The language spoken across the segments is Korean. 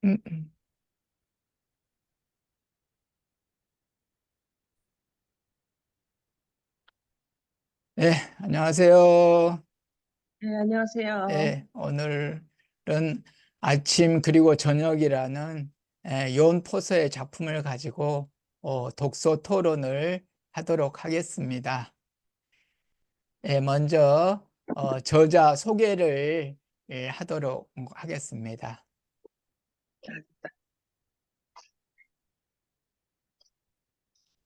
음, 음. 네, 안녕하세요. 네, 안녕하세요. 오늘은 아침 그리고 저녁이라는 요온 포서의 작품을 가지고 독서 토론을 하도록 하겠습니다. 먼저 저자 소개를 하도록 하겠습니다.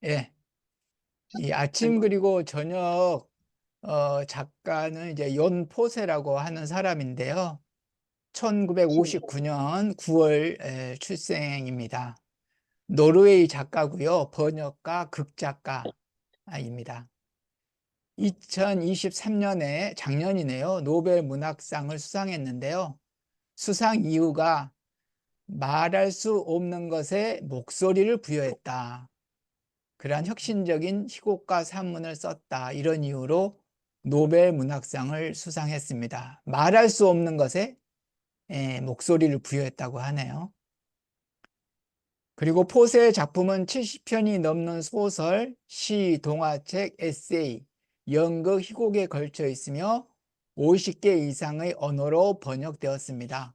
예, 이 아침 그리고 저녁 작가는 이제 연 포세라고 하는 사람인데요. 1959년 9월 출생입니다. 노르웨이 작가고요. 번역가, 극작가입니다. 2023년에 작년이네요. 노벨 문학상을 수상했는데요. 수상 이유가 말할 수 없는 것에 목소리를 부여했다. 그러한 혁신적인 희곡과 산문을 썼다. 이런 이유로 노벨 문학상을 수상했습니다. 말할 수 없는 것에 목소리를 부여했다고 하네요. 그리고 포세의 작품은 70편이 넘는 소설, 시, 동화책, 에세이, 연극, 희곡에 걸쳐 있으며 50개 이상의 언어로 번역되었습니다.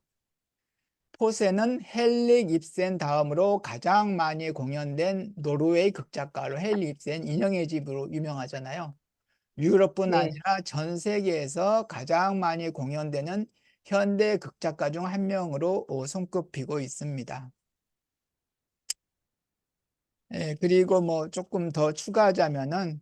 포세는 헨릭 입센 다음으로 가장 많이 공연된 노르웨이 극작가로, 헨릭 입센 인형의 집으로 유명하잖아요. 유럽뿐 네, 아니라 전 세계에서 가장 많이 공연되는 현대 극작가 중 한 명으로 손꼽히고 있습니다. 그리고 뭐 조금 더 추가하자면은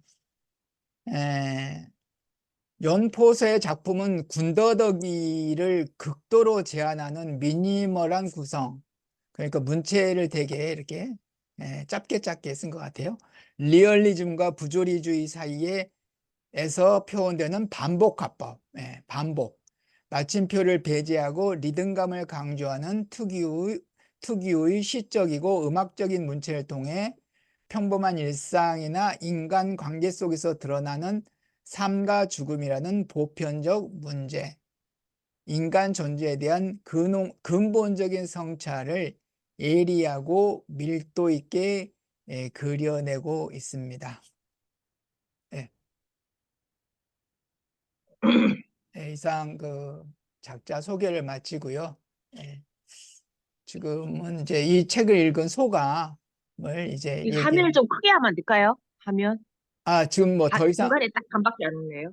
연포서의 작품은 군더더기를 극도로 제한하는 미니멀한 구성, 그러니까 문체를 되게 이렇게 짧게 짧게 쓴 것 같아요. 리얼리즘과 부조리주의 사이에서 표현되는 반복화법, 반복, 마침표를 배제하고 리듬감을 강조하는 특유의 시적이고 음악적인 문체를 통해 평범한 일상이나 인간 관계 속에서 드러나는 삶과 죽음이라는 보편적 문제, 인간 존재에 대한 근본적인 성찰을 예리하고 밀도 있게 그려내고 있습니다. 예, 이상 그 작자 소개를 마치고요. 예, 지금은 이제 이 책을 읽은 소감을 이제 이 화면을 얘기해. 좀 크게 하면 안 될까요? 화면? 지금 뭐 더 이상 중간에 딱 반밖에 안 오네요.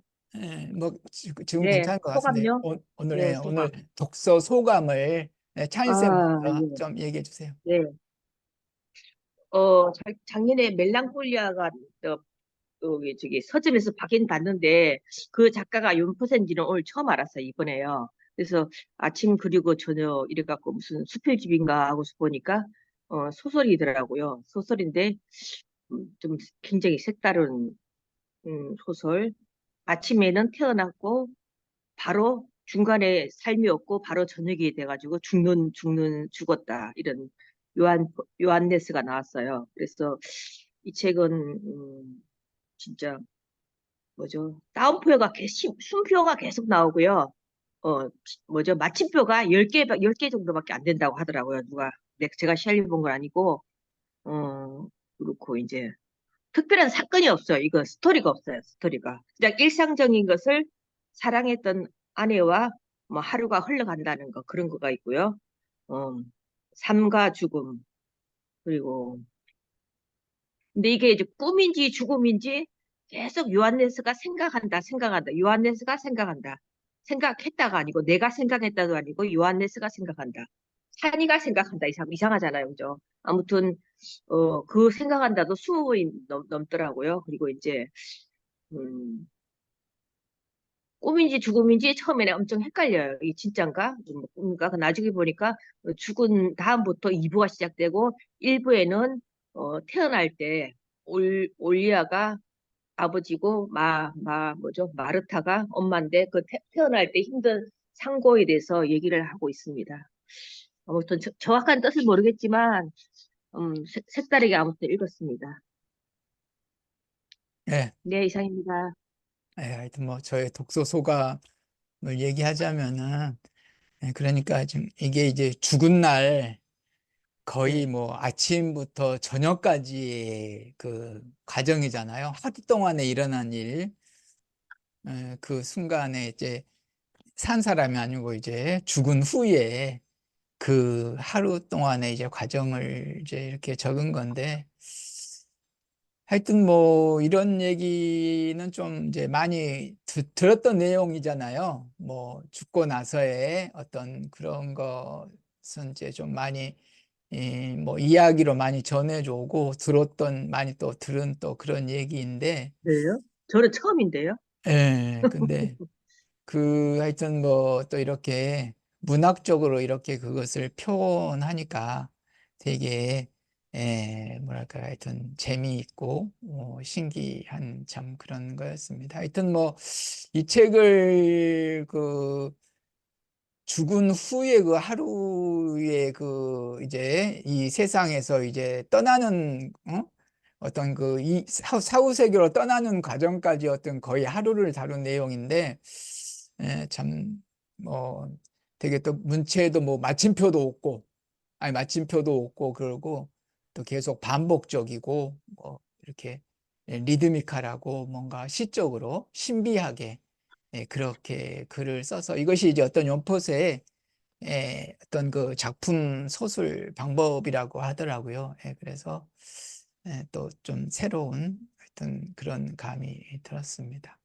뭐 지금 네, 괜찮을 것 같은데 소감요? 네, 오늘 소감. 독서 소감을 찬일 아, 쌤부터 예. 좀 얘기해 주세요. 네. 작년에 멜랑콜리아가 서점에서 받긴 봤는데 그 작가가 윤포센지는 오늘 처음 알았어요, 이번에요. 그래서 아침 그리고 저녁 이래갖고 무슨 수필집인가 하고서 보니까 소설이더라고요. 소설인데 좀 굉장히 색다른 소설. 아침에는 태어났고 바로 중간에 삶이 없고 바로 저녁이 돼가지고 죽었다 이런 요한 요한네스가 나왔어요. 그래서 이 책은 진짜 뭐죠? 따옴표가 순표가 계속 나오고요. 어 뭐죠? 마침표가 10개 정도밖에 안 된다고 하더라고요. 제가 시알림 본 건 아니고 그렇고 이제 특별한 사건이 없어요. 이거 스토리가 없어요. 스토리가. 그냥 일상적인 것을 사랑했던 아내와 뭐 하루가 흘러간다는 거 그런 거가 있고요. 어, 삶과 죽음 그리고 근데 이게 이제 꿈인지 죽음인지 계속 요한네스가 생각한다. 요한네스가 생각한다. 생각했다가 아니고 내가 생각했다도 아니고 요한네스가 생각한다. 산이가 생각한다. 이상하잖아요. 그죠? 아무튼 그 생각한다도 20번이 넘더라고요. 그리고 이제 음, 꿈인지 죽음인지 처음에는 엄청 헷갈려요. 이게 진짠가? 꿈인가? 나중에 보니까 죽은 다음부터 2부가 시작되고 1부에는 태어날 때 올리아가 아버지고 뭐죠? 마르타가 엄마인데 그 태어날 때 힘든 상고에 대해서 얘기를 하고 있습니다. 아무튼 정확한 뜻을 모르겠지만 색다르게 아무튼 읽었습니다. 예, 네, 이상입니다. 하여튼 뭐 저의 독서 소감을 얘기하자면은 그러니까 지금 이게 이제 죽은 날 거의 네. 뭐 아침부터 저녁까지의 그 과정이잖아요. 하루 동안에 일어난 일, 그 순간에 이제 산 사람이 아니고 이제 죽은 후에 그 하루 동안의 이제 과정을 이제 이렇게 적은 건데, 하여튼 뭐 이런 얘기는 좀 이제 많이 들었던 내용이잖아요. 뭐 죽고 나서의 어떤 그런 것은 이제 좀 많이 뭐 이야기로 많이 전해져 오고 들었던 많이 또 들은 또 그런 얘기인데, 그래요? 저는 처음인데요. 근데 그 하여튼 뭐 또 이렇게 문학적으로 이렇게 그것을 표현하니까 되게 뭐랄까 하여튼 재미있고 신기한 참 그런 거였습니다. 하여튼 뭐 이 책을 그 죽은 후에 그 하루에 그 이제 이 세상에서 이제 떠나는 어떤 그 이 사후 세계로 떠나는 과정까지 어떤 거의 하루를 다룬 내용인데, 참 뭐 되게 또 문체에도 뭐 마침표도 없고, 아니 마침표도 없고, 그러고 또 계속 반복적이고 뭐 이렇게 리드미컬하고 뭔가 시적으로 신비하게 그렇게 글을 써서, 이것이 이제 어떤 연포스의 어떤 그 작품 소술 방법이라고 하더라고요. 그래서 또 좀 새로운 어떤 그런 감이 들었습니다.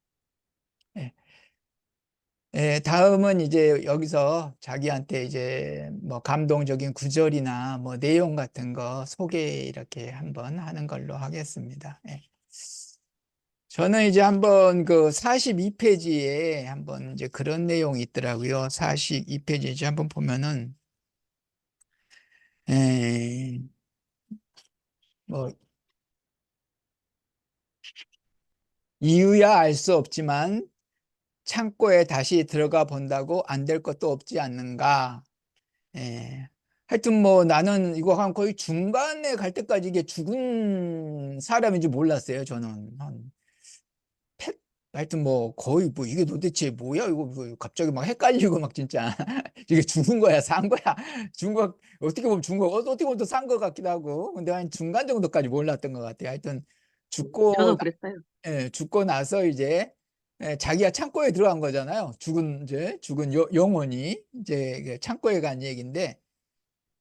예. 다음은 이제 여기서 자기한테 이제 뭐 감동적인 구절이나 뭐 내용 같은 거 소개 이렇게 한번 하는 걸로 하겠습니다. 저는 이제 한번 그 42페이지에 한번 이제 그런 내용이 있더라고요. 42페이지 이제 한번 보면은, 에, 뭐, 이유야 알 수 없지만 창고에 다시 들어가 본다고 안 될 것도 없지 않는가. 하여튼 뭐 나는 이거 한 거의 중간에 갈 때까지 이게 죽은 사람인지 몰랐어요. 저는 한 펫? 하여튼 뭐 거의 뭐 이게 도대체 뭐야 이거 뭐 갑자기 막 헷갈리고 막 진짜 이게 죽은 거야 산 거야 죽은 거 어떻게 보면 죽은 거 어떻게 보면 또 산 거 같기도 하고, 근데 한 중간 정도까지 몰랐던 것 같아요. 하여튼 죽고 저도 그랬어요. 죽고 나서 이제 자기가 창고에 들어간 거잖아요. 죽은 영혼이 이제 그 창고에 간 얘기인데,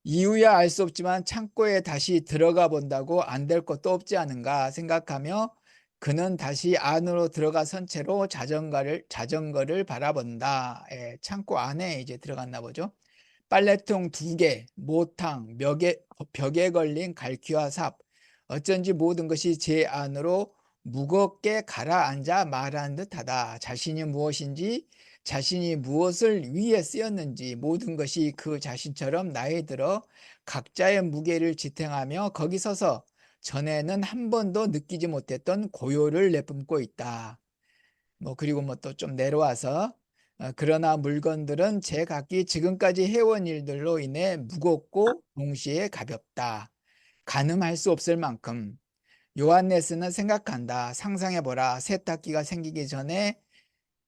이유야 알 수 없지만 창고에 다시 들어가 본다고 안 될 것도 없지 않은가 생각하며 그는 다시 안으로 들어가선 채로 자전거를 바라본다. 창고 안에 이제 들어갔나 보죠. 빨래통 2개, 모탕, 벽에 걸린 갈퀴와 삽, 어쩐지 모든 것이 제 안으로 무겁게 가라앉아 말하는 듯하다. 자신이 무엇인지, 자신이 무엇을 위해 쓰였는지 모든 것이 그 자신처럼 나에 들어 각자의 무게를 지탱하며 거기 서서 전에는 한 번도 느끼지 못했던 고요를 내뿜고 있다. 뭐 그리고 뭐 또 좀 내려와서 그러나 물건들은 제각기 지금까지 해온 일들로 인해 무겁고 동시에 가볍다. 가늠할 수 없을 만큼. 요한네스는 생각한다. 상상해보라. 세탁기가 생기기 전에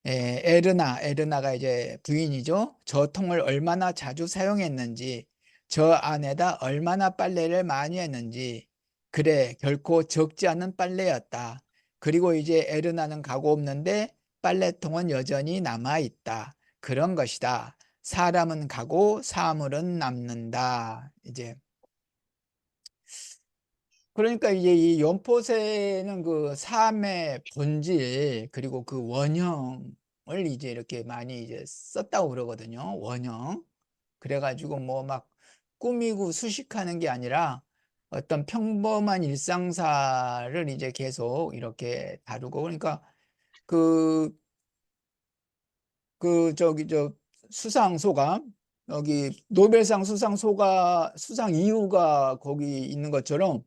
에르나가 이제 부인이죠. 저 통을 얼마나 자주 사용했는지, 저 안에다 얼마나 빨래를 많이 했는지. 그래, 결코 적지 않은 빨래였다. 그리고 이제 에르나는 가고 없는데 빨래통은 여전히 남아 있다. 그런 것이다. 사람은 가고 사물은 남는다. 이제 그러니까 이제 이 연포세는 그 삶의 본질 그리고 그 원형을 이제 이렇게 많이 이제 썼다고 그러거든요. 원형. 그래가지고 뭐 막 꾸미고 수식하는 게 아니라 어떤 평범한 일상사를 이제 계속 이렇게 다루고, 그러니까 그 저기 저 수상 소감, 여기 노벨상 수상 수상 이유가 거기 있는 것처럼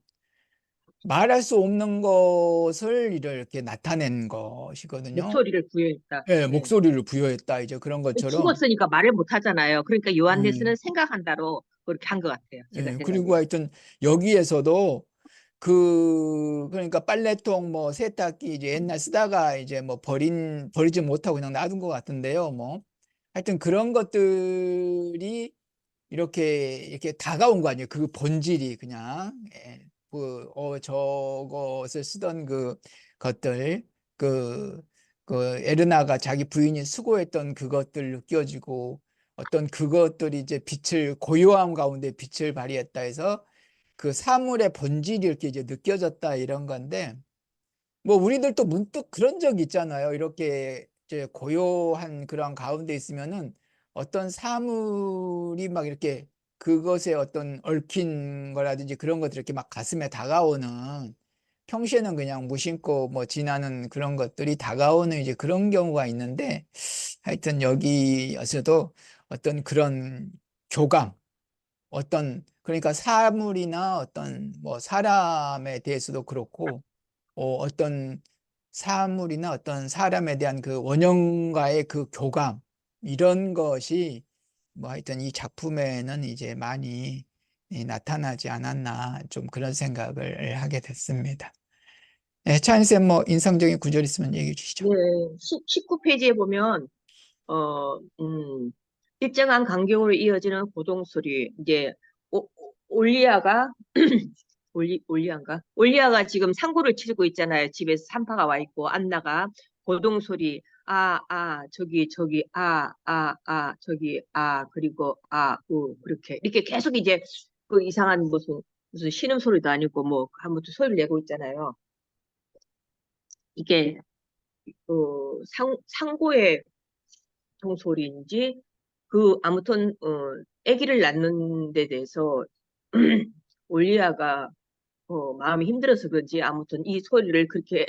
말할 수 없는 것을 이렇게 나타낸 것이거든요. 목소리를 부여했다. 네. 목소리를 부여했다. 이제 그런 것처럼. 죽었으니까 말을 못 하잖아요. 그러니까 예, 요한네스는 생각한다로 그렇게 한 것 같아요. 제가 그리고 생각에. 하여튼 여기에서도 그러니까 빨래통 뭐 세탁기 이제 옛날 쓰다가 이제 뭐 버리지 못하고 그냥 놔둔 것 같은데요. 뭐 하여튼 그런 것들이 이렇게 다가온 거 아니에요. 그 본질이 그냥 저것을 쓰던 그 것들 그 에르나가 자기 부인이 수고했던 그것들 느껴지고 어떤 그것들이 이제 빛을 고요함 가운데 빛을 발휘했다 해서 그 사물의 본질이 이렇게 이제 느껴졌다 이런 건데 뭐 우리들도 문득 그런 적 있잖아요. 이렇게 이제 고요한 그런 가운데 있으면은 어떤 사물이 막 이렇게 그것에 어떤 얽힌 거라든지 그런 것들이 이렇게 막 가슴에 다가오는 평소에는 그냥 무심코 뭐 지나는 그런 것들이 다가오는 이제 그런 경우가 있는데 하여튼 여기에서도 어떤 그런 교감 그러니까 사물이나 어떤 뭐 사람에 대해서도 그렇고 어떤 사물이나 어떤 사람에 대한 그 원형과의 그 교감 이런 것이 뭐 하여튼 이 작품에는 이제 많이 나타나지 않았나 좀 그런 생각을 하게 됐습니다. 네, 차인쌤 뭐 인상적인 구절 있으면 얘기해 주시죠. 네, 19페이지에 보면 어, 일정한 간격으로 이어지는 고동소리. 이제 올리아가 올리아가 지금 상고를 치르고 있잖아요. 집에서 산파가 와 있고 안나가 고동소리 저기 저기 그리고 그렇게 이렇게 계속 이제 그 이상한 무슨 신음소리도 아니고 뭐 아무튼 소리를 내고 있잖아요. 이게 상고의 통소리인지 아무튼 아기를 낳는 데 대해서 올리아가 마음이 힘들어서 그런지 아무튼 이 소리를 그렇게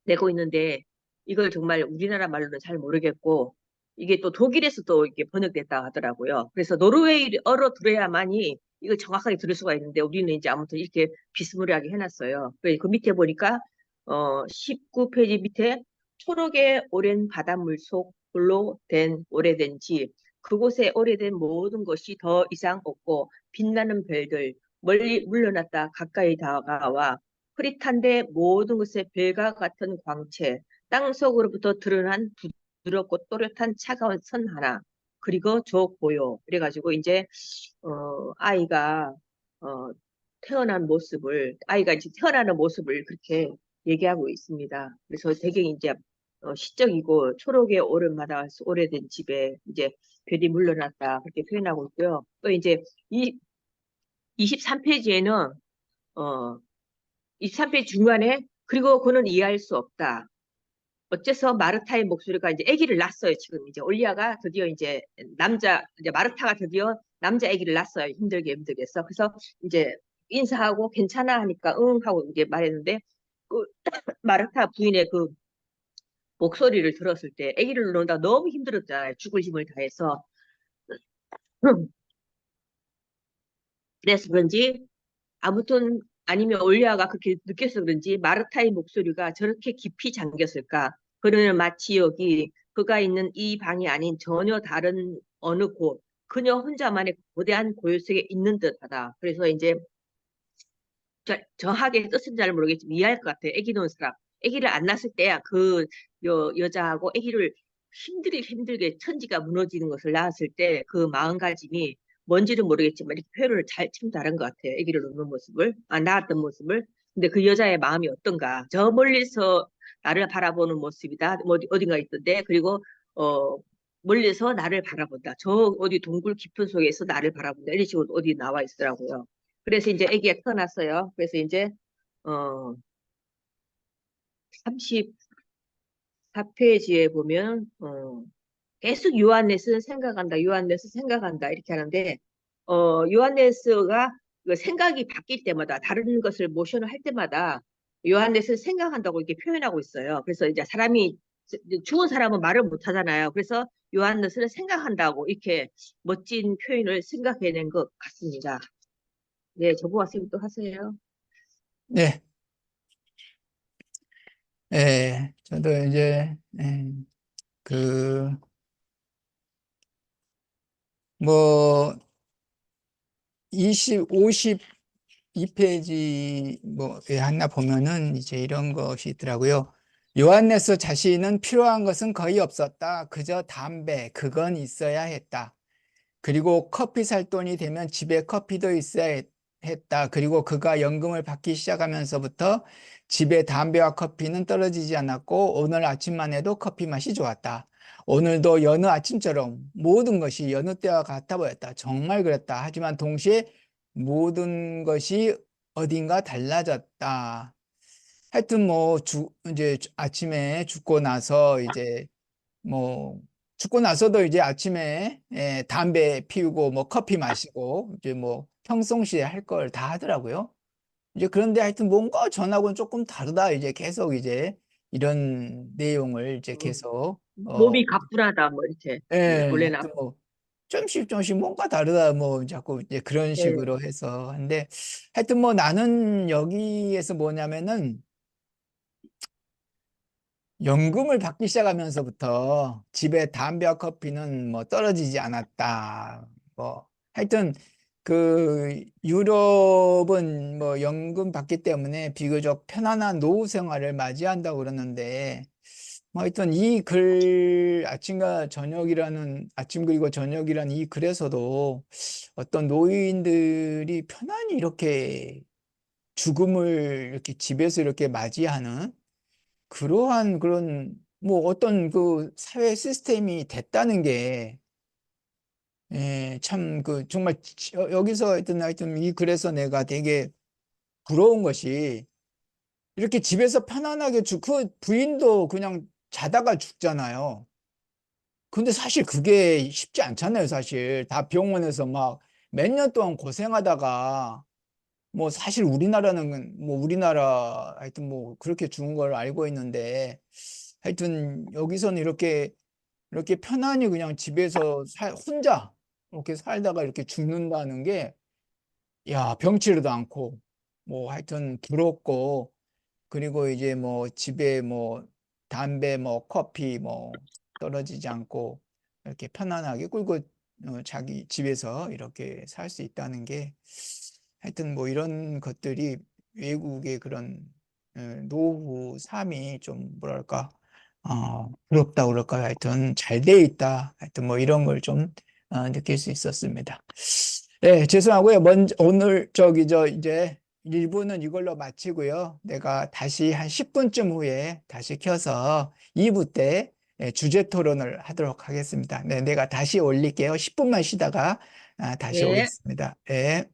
내고 있는데 이걸 정말 우리나라 말로는 잘 모르겠고 이게 또 독일에서 또 이게 번역됐다 하더라고요. 그래서 노르웨이어로 들어야만이 이걸 정확하게 들을 수가 있는데 우리는 이제 아무튼 이렇게 비스무리하게 해놨어요. 그 밑에 보니까 19페이지 밑에 초록의 오랜 바닷물 속으로 된 오래된 집 그곳에 오래된 모든 것이 더 이상 없고 빛나는 별들 멀리 물러났다 가까이 다가와 흐릿한데 모든 것에 별과 같은 광채, 땅속으로부터 드러난 부드럽고 또렷한 차가운 선 하나, 그리고 저 고요. 그래가지고 이제 아이가 어, 아이가 이제 태어나는 모습을 그렇게 얘기하고 있습니다. 그래서 되게 이제 시적이고 초록의 오른 마다 오래된 집에 이제 별이 물러났다 그렇게 표현하고 있고요. 또 이제 이 23페이지에는 어, 23페이지 중간에 그리고 그는 이해할 수 없다. 어째서 마르타의 목소리가 이제 아기를 낳았어요. 지금 이제 올리아가 드디어 이제 마르타가 드디어 남자 아기를 낳았어요. 힘들게 해서. 그래서 이제 인사하고 괜찮아 하니까 응 하고 이제 말했는데 그 마르타 부인의 그 목소리를 들었을 때 아기를 낳는다 너무 힘들었잖아요. 죽을 힘을 다해서. 그래서 그런지 아무튼 아니면 올리아가 그렇게 느껴서 그런지 마르타의 목소리가 저렇게 깊이 잠겼을까? 그는 마치 여기 그가 있는 이 방이 아닌 전혀 다른 어느 곳, 그녀 혼자만의 거대한 고요 속에 있는 듯하다. 그래서 이제 정확하게 뜻은 잘 모르겠지만 이해할 것 같아요. 아기 낳은 사람. 아기를 안 낳았을 때야 그 여자하고 아기를 힘들게 천지가 무너지는 것을 낳았을 때 그 마음가짐이 뭔지는 모르겠지만 이렇게 표현을 참 다른 것 같아요. 아기를 놓는 모습을, 낳았던 모습을. 근데 그 여자의 마음이 어떤가? 저 멀리서 나를 바라보는 모습이다. 뭐 어딘가 있던데 그리고 멀리서 나를 바라본다. 저 어디 동굴 깊은 속에서 나를 바라본다. 이런 식으로 어디 나와 있더라고요. 그래서 이제 아기가 태어났어요. 그래서 이제 어 34페이지에 보면 계속 요한네스 생각한다 이렇게 하는데 요한네스가 그 생각이 바뀔 때마다 다른 것을 모션을 할 때마다 요한네스를 생각한다고 이렇게 표현하고 있어요. 그래서 이제 죽은 사람은 말을 못 하잖아요. 그래서 요한네스를 생각한다고 이렇게 멋진 표현을 생각해낸 것 같습니다. 네, 저보고 선생님 또 하세요. 네, 저도 이제 그 뭐 52페이지 뭐에 하나 보면은 이제 이런 것이 있더라고요. 요한네스 자신은 필요한 것은 거의 없었다. 그저 담배, 그건 있어야 했다. 그리고 커피 살 돈이 되면 집에 커피도 있어야 했다. 그리고 그가 연금을 받기 시작하면서부터 집에 담배와 커피는 떨어지지 않았고 오늘 아침만 해도 커피 맛이 좋았다. 오늘도 여느 아침처럼 모든 것이 여느 때와 같아 보였다. 정말 그랬다. 하지만 동시에 모든 것이 어딘가 달라졌다. 하여튼 뭐 이제 아침에 죽고 나서 이제 뭐 죽고 나서도 이제 아침에 담배 피우고 뭐 커피 마시고 이제 뭐 평상시에 할 걸 다 하더라고요. 이제 그런데 하여튼 뭔가 전하고는 조금 다르다. 이제 계속 이제 이런 내용을 이제 음, 계속 몸이 가뿐하다, 뭐, 이렇게. 원래는, 하여튼 뭐 좀씩 좀씩 뭔가 다르다 뭐 자꾸 이제 그런 예, 식으로 해서 근데 하여튼 뭐 나는 여기에서 뭐냐면은 연금을 받기 시작하면서부터 집에 담배와 커피는 뭐 떨어지지 않았다. 뭐 하여튼 그 유럽은 뭐 연금 받기 때문에 비교적 편안한 노후 생활을 맞이한다고 그러는데 뭐 하여튼 이 글 아침과 저녁이라는 아침 그리고 저녁이라는 이 글에서도 어떤 노인들이 편안히 이렇게 죽음을 이렇게 집에서 이렇게 맞이하는 그러한 그런 뭐 어떤 그 사회 시스템이 됐다는 게 참 그 정말 여기서 하여튼 이 글에서 내가 되게 부러운 것이 이렇게 집에서 편안하게 그 부인도 그냥 자다가 죽잖아요. 근데 사실 그게 쉽지 않잖아요, 사실. 다 병원에서 막 몇 년 동안 고생하다가 뭐 사실 우리나라는 뭐 우리나라 하여튼 뭐 그렇게 죽은 걸 알고 있는데 하여튼 여기서는 이렇게 편안히 그냥 집에서 혼자 이렇게 살다가 이렇게 죽는다는 게, 야, 병치르도 않고, 뭐 하여튼 부럽고, 그리고 이제 뭐 집에 뭐 담배 뭐 커피 뭐 떨어지지 않고 이렇게 편안하게 꿀고 자기 집에서 이렇게 살 수 있다는 게 하여튼 뭐 이런 것들이 외국의 그런 노후 삶이 좀 뭐랄까 부럽다 그럴까요? 하여튼 잘 돼 있다. 하여튼 뭐 이런 걸 좀 느낄 수 있었습니다. 네, 죄송하고요. 먼저 오늘 이제 1부는 이걸로 마치고요. 내가 다시 한 10분쯤 후에 다시 켜서 2부 때 주제 토론을 하도록 하겠습니다. 네, 내가 다시 올릴게요. 10분만 쉬다가 다시 네. 오겠습니다. 네.